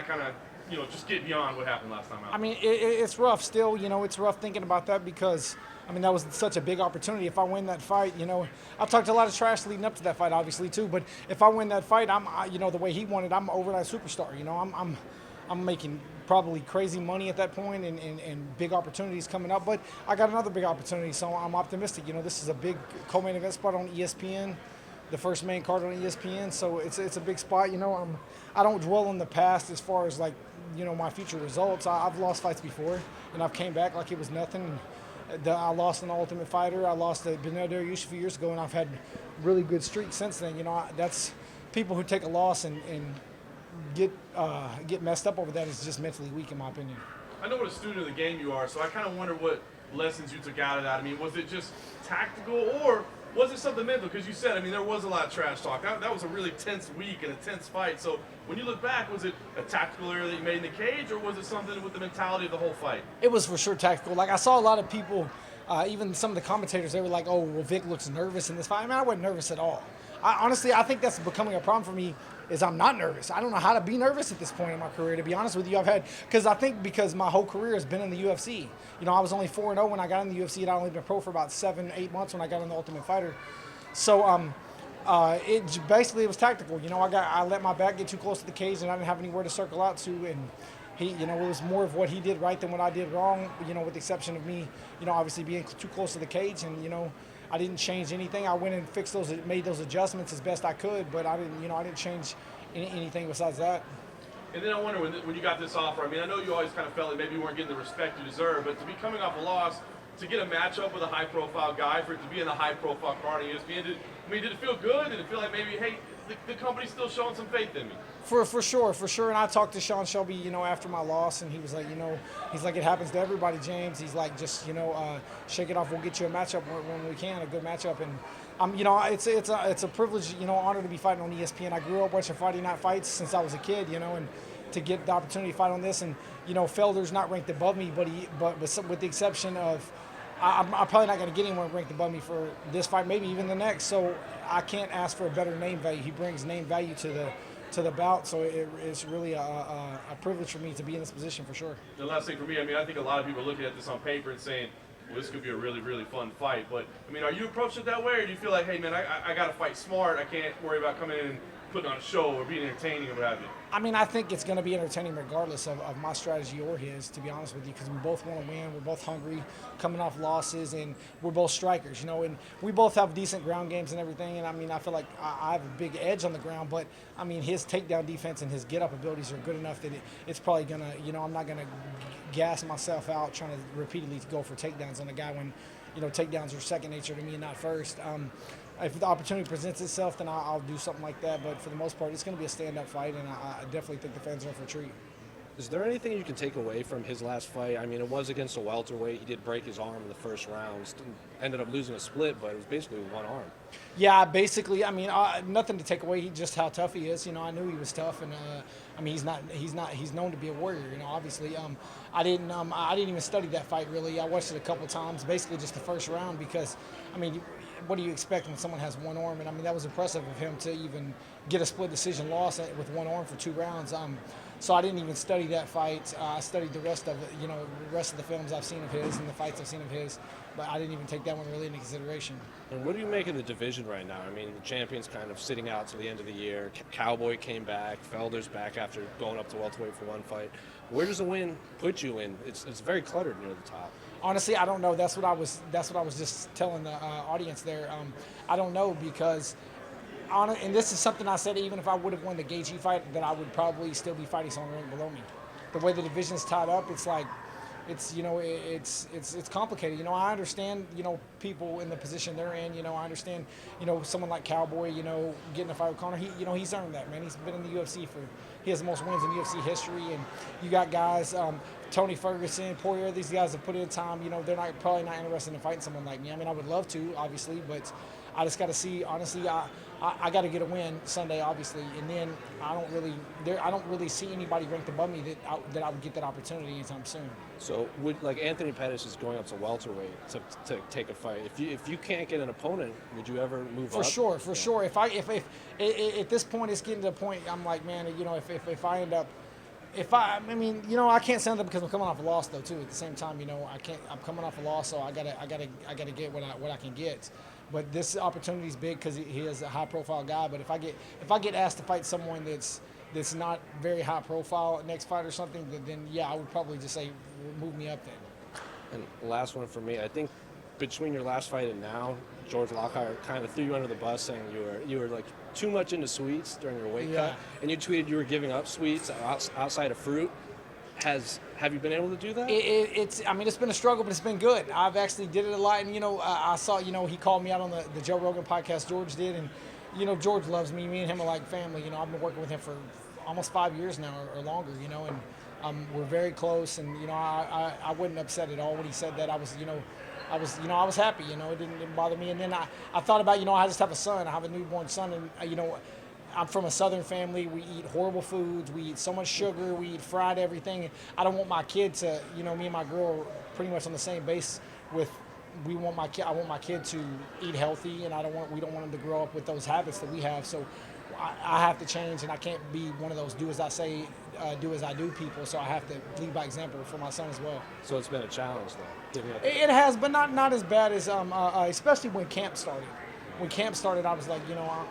kind of, just get beyond what happened last time out? I mean, it's rough still. It's rough thinking about that because, I mean, that was such a big opportunity. If I win that fight, I've talked a lot of trash leading up to that fight, obviously, too. But if I win that fight, the way he wanted, I'm an overnight superstar. I'm making probably crazy money at that point and big opportunities coming up. But I got another big opportunity, so I'm optimistic. This is a big co-main event spot on ESPN, the first main card on ESPN. So it's a big spot. I don't dwell on the past as far as like, my future results. I've lost fights before, and I've came back like it was nothing. I lost an Ultimate Fighter. I lost to Beneil Dariush a few years ago, and I've had really good streaks since then. That's people who take a loss and get messed up over that is just mentally weak, in my opinion. I know what a student of the game you are, so I kind of wonder what lessons you took out of that. I mean, was it just tactical, or was it something mental? Because you said, I mean, there was a lot of trash talk. That was a really tense week and a tense fight. So when you look back, was it a tactical error that you made in the cage, or was it something with the mentality of the whole fight? It was for sure tactical. Like, I saw a lot of people, even some of the commentators, they were like, oh, well, Vick looks nervous in this fight. I mean, I wasn't nervous at all. Honestly, I think that's becoming a problem for me, is I'm not nervous. I don't know how to be nervous at this point in my career, to be honest with you. Because my whole career has been in the UFC. I was only 4-0 when I got in the UFC, and I'd only been pro for about 7-8 months when I got in the Ultimate Fighter. So it was tactical. I let my back get too close to the cage, and I didn't have anywhere to circle out to, and it was more of what he did right than what I did wrong, with the exception of me, obviously being too close to the cage, and, I didn't change anything. I went and made those adjustments as best I could, but I didn't change anything besides that. And then I wonder, when you got this offer, I mean, I know you always kind of felt like maybe you weren't getting the respect you deserve, but to be coming off a loss, to get a matchup with a high-profile guy, for it to be in a high-profile card on ESPN, did it feel good? Did it feel like maybe, hey, the company's still showing some faith in me? For sure. And I talked to Sean Shelby, after my loss, and he was like, he's like, it happens to everybody, James. He's like, just, shake it off. We'll get you a matchup when we can, a good matchup. And it's a privilege, honor to be fighting on ESPN. I grew up watching Friday night fights since I was a kid, and to get the opportunity to fight on this, and Felder's not ranked above me, but with the exception of, I'm probably not going to get anyone ranked above me for this fight, maybe even the next. So I can't ask for a better name value. He brings name value to the bout, so it's really a privilege for me to be in this position for sure. The last thing for me, I mean, I think a lot of people are looking at this on paper and saying, well, this could be a really, really fun fight. But, I mean, are you approaching it that way, or do you feel like, hey, man, I got to fight smart. I can't worry about coming in and putting on a show or being entertaining or what have you? I mean, I think it's going to be entertaining regardless of my strategy or his, to be honest with you, because we both want to win. We're both hungry, coming off losses, and we're both strikers, and we both have decent ground games and everything. And, I mean, I feel like I have a big edge on the ground, but, I mean, his takedown defense and his get-up abilities are good enough that it's probably going to, I'm not going to gas myself out trying to repeatedly go for takedowns on a guy when, takedowns are second nature to me and not first. If the opportunity presents itself, then I'll do something like that. But for the most part, it's going to be a stand-up fight, and I definitely think the fans are in for a treat. Is there anything you can take away from his last fight? I mean, it was against a welterweight. He did break his arm in the first round. Ended up losing a split, but it was basically one arm. Yeah, basically. I mean, nothing to take away. Just how tough he is. I knew he was tough, and I mean, he's known to be a warrior. Obviously, I didn't even study that fight really. I watched it a couple times, basically just the first round, because, I mean, what do you expect when someone has one arm? And I mean, that was impressive of him to even get a split decision loss with one arm for 2 rounds. So I didn't even study that fight. I studied the rest of it, the rest of the films I've seen of his and the fights I've seen of his, but I didn't even take that one really into consideration. And what do you make of the division right now? I mean, the champion's kind of sitting out to the end of the year. Cowboy came back. Felder's back after going up to welterweight for one fight. Where does the win put you in? It's very cluttered near the top. Honestly, I don't know. That's what I was just telling the audience there. I don't know because, and this is something I said even if I would have won the Gaethje fight, that I would probably still be fighting someone right below me. The way the division's tied up, it's like, it's complicated. I understand, people in the position they're in. I understand, someone like Cowboy, getting a fight with Conor. He's earned that, man. He's been in the UFC he has the most wins in UFC history, and you got guys, Tony Ferguson, Poirier, these guys have put in time. They're probably not interested in fighting someone like me. I mean, I would love to, obviously, but I just got to see. Honestly, I got to get a win Sunday, obviously, and then I don't really see anybody ranked above me that I would get that opportunity anytime soon. So, like Anthony Pettis is going up to welterweight to take a fight. If you can't get an opponent, would you ever move up? For sure. If at this point it's getting to the point, I'm like, man, if I end up I mean, you know, I can't say that because I'm coming off a loss though too. At the same time, you know, I can't. I'm coming off a loss, so I gotta get what I can get. But this opportunity is big because he is a high-profile guy. But if I get asked to fight someone that's not very high-profile next fight or something, then yeah, I would probably just say move me up then. And last one for me, I think between your last fight and now, George Lockhart kind of threw you under the bus, saying you were like too much into sweets during your weight cut, and you tweeted you were giving up sweets outside of fruit. Have you been able to do that? I mean, it's been a struggle, but it's been good. I've actually did it a lot, and you know, I saw, you know, he called me out on the Joe Rogan podcast. George did, and you know, George loves me. Me and him are like family. You know, I've been working with him for almost 5 years now or longer. You know, and we're very close. And you know, I wasn't upset at all when he said that. I was happy. You know, it didn't bother me. And then I thought about, you know, I just have a son. I have a newborn son, and you know, I'm from a Southern family. We eat horrible foods. We eat so much sugar. We eat fried everything. I don't want my kid to, you know, me and my girl are pretty much on the same base with. I want my kid to eat healthy, and we don't want him to grow up with those habits that we have. So I have to change, and I can't be one of those do as I say, do as I do people. So I have to lead by example for my son as well. So it's been a challenge, though. It has, but not as bad as especially when camp started. When camp started, I was like, you know,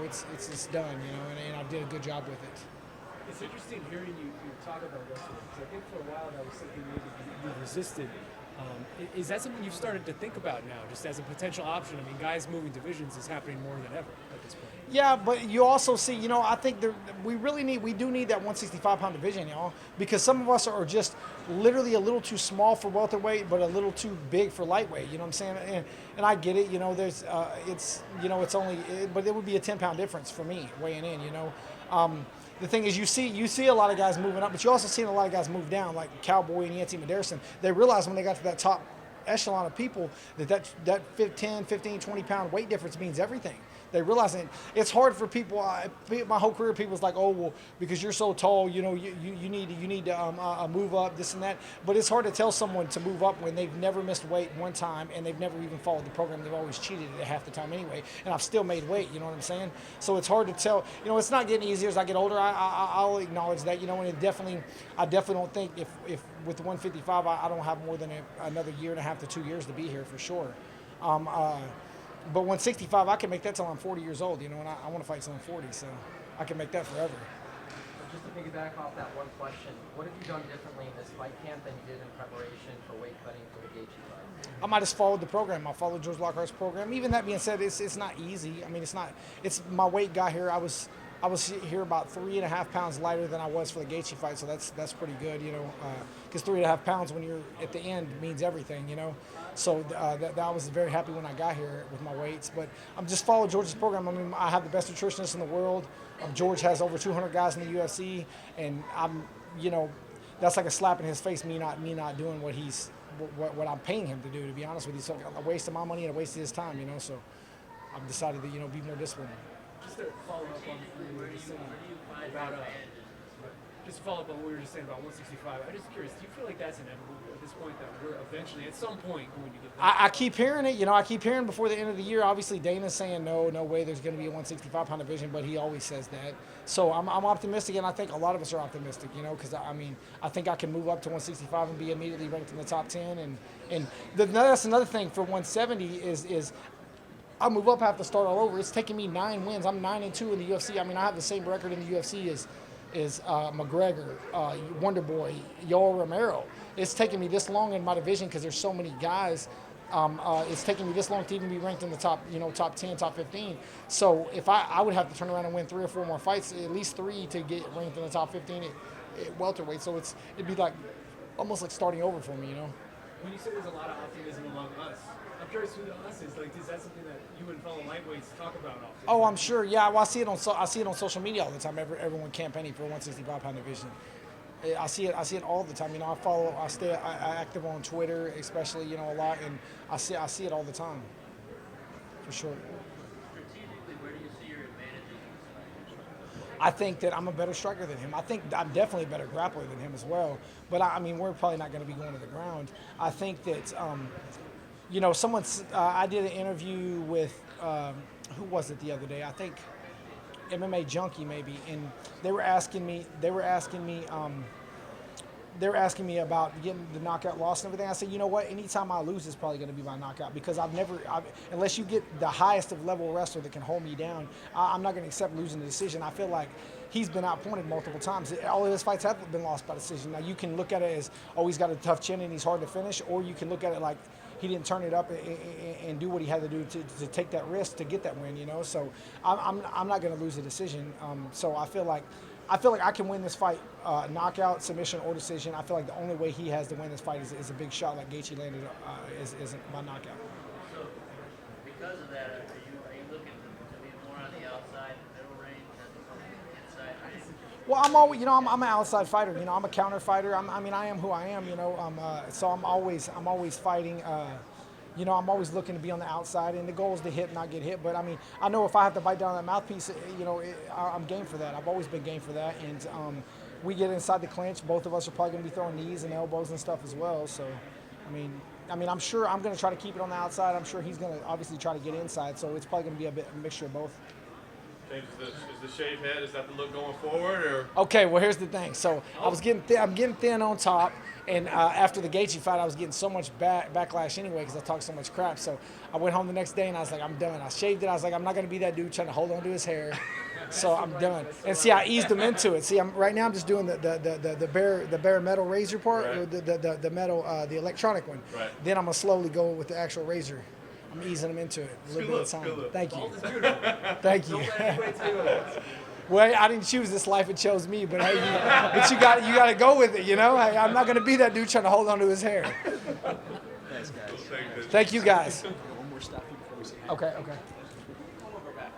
it's done, you know, and I did a good job with it. It's interesting hearing you talk about wrestling, because I think for a while that was something maybe you resisted. Is that something you've started to think about now, just as a potential option? I mean, guys moving divisions is happening more than ever at this point. Yeah, but you also see, you know, I think we do need that 165-pound division, y'all, because some of us are just literally a little too small for welterweight, but a little too big for lightweight. You know what I'm saying? And I get it. You know, there's but it would be a 10-pound difference for me weighing in. You know, the thing is, you see a lot of guys moving up, but you also see a lot of guys move down, like Cowboy and Yancey Maderson. They realized when they got to that top echelon of people that 10, 15, 20-pound weight difference means everything. They realize it. It's hard for people. My whole career, people's like, oh well, because you're so tall, you know, you need to move up, this and that. But it's hard to tell someone to move up when they've never missed weight one time and they've never even followed the program. They've always cheated at half the time anyway. And I've still made weight. You know what I'm saying? So it's hard to tell. You know, it's not getting easier as I get older. I'll acknowledge that. You know, and I definitely don't think if with the 155, I don't have more than another year and a half to 2 years to be here for sure. But 165, I can make that till I'm 40 years old, you know, and I want to fight till I'm 40, so I can make that forever. Just to piggyback off that one question, what have you done differently in this fight camp than you did in preparation for weight cutting for the Gaethje fight? I might have followed the program. I followed George Lockhart's program. Even that being said, it's not easy. I mean, it's my weight got here. I was here about 3.5 pounds lighter than I was for the Gaethje fight, so that's pretty good, you know, because 3.5 pounds when you're at the end means everything, you know. So I was very happy when I got here with my weights, but I'm just following George's program. I mean, I have the best nutritionist in the world. George has over 200 guys in the UFC, and you know, that's like a slap in his face. Me not doing what I'm paying him to do. To be honest with you, so a waste of my money and a waste of his time, you know. So I've decided to, you know, be more disciplined. Just to follow up on what you were just saying about just to follow up on what we were just saying about 165. I'm just curious, do you feel like that's inevitable at this point, that we're eventually at some point going to get there? I keep hearing it, you know. I keep hearing before the end of the year. Obviously, Dana's saying no way there's going to be a 165-pound division, but he always says that. So I'm optimistic, and I think a lot of us are optimistic, you know, because I mean, I think I can move up to 165 and be immediately ranked in the top 10. And that's another thing for 170 is I move up, I have to start all over. It's taking me 9 wins. I'm 9-2 in the UFC. I mean, I have the same record in the UFC as McGregor, Wonder Boy, Yoel Romero. It's taken me this long in my division because there's so many guys. It's taken me this long to even be ranked in the top 10, top 15. So if I would have to turn around and win 3 or 4 more fights, at least 3 to get ranked in the top 15 at welterweight. So it'd be like almost like starting over for me, you know. When you say there's a lot of optimism among us, I'm curious who the us is. Like, is that something that you and fellow lightweights talk about often? Oh, I'm sure. Yeah, well, I see it on social media all the time. Everyone campaigning for a 165-pound division. I see it all the time. You know, I stay active on Twitter, especially, you know, a lot, and I see it all the time, for sure. Strategically, where do you see your advantages? I think that I'm a better striker than him. I think I'm definitely a better grappler than him as well. But I mean, we're probably not going to be going to the ground. I think that, you know, I did an interview with, who was it the other day? I think MMA Junkie maybe, and they were asking me about getting the knockout loss and everything. I said, you know what? Anytime I lose, it's probably going to be by knockout because unless you get the highest of level wrestler that can hold me down, I'm not going to accept losing the decision. I feel like he's been outpointed multiple times. All of his fights have been lost by decision. Now you can look at it as, oh, he's got a tough chin and he's hard to finish, or you can look at it like he didn't turn it up and do what he had to do to take that risk to get that win. You know, so I'm not going to lose the decision. So I feel like I can win this fight, knockout, submission, or decision. I feel like the only way he has to win this fight is a big shot like Gaethje landed is by knockout. So, because of that, are you looking to be more on the outside, middle range, inside range? Well, I'm always, I'm an outside fighter. I'm a counter fighter. I am who I am. So I'm always fighting. I'm always looking to be on the outside, and the goal is to hit, not get hit. But I know if I have to bite down that mouthpiece, I'm game for that. I've always been game for that. And we get inside the clinch. Both of us are probably going to be throwing knees and elbows and stuff as well. So, I'm sure I'm going to try to keep it on the outside. I'm sure he's going to obviously try to get inside. So it's probably going to be a mixture of both. James, is the shaved head, is that the look going forward, or? Okay, well here's the thing. So I'm getting thin on top, and after the Gaethje fight, I was getting so much backlash anyway because I talked so much crap. So I went home the next day and I was like, I'm done. I shaved it. I was like, I'm not gonna be that dude trying to hold on to his hair. So I'm done. And see, I eased him into it. See, right now I'm just doing the bare metal razor part, Right. or the metal the electronic one. Right. Then I'm gonna slowly go with the actual razor. I'm easing them into it a little bit of time. Thank you. Thank you. Well, I didn't choose this life; it chose me. But hey, you got to go with it. Hey, I'm not going to be that dude trying to hold on to his hair. Thanks, guys. Thank you, guys. One more stop here before we say. Okay. Come over back.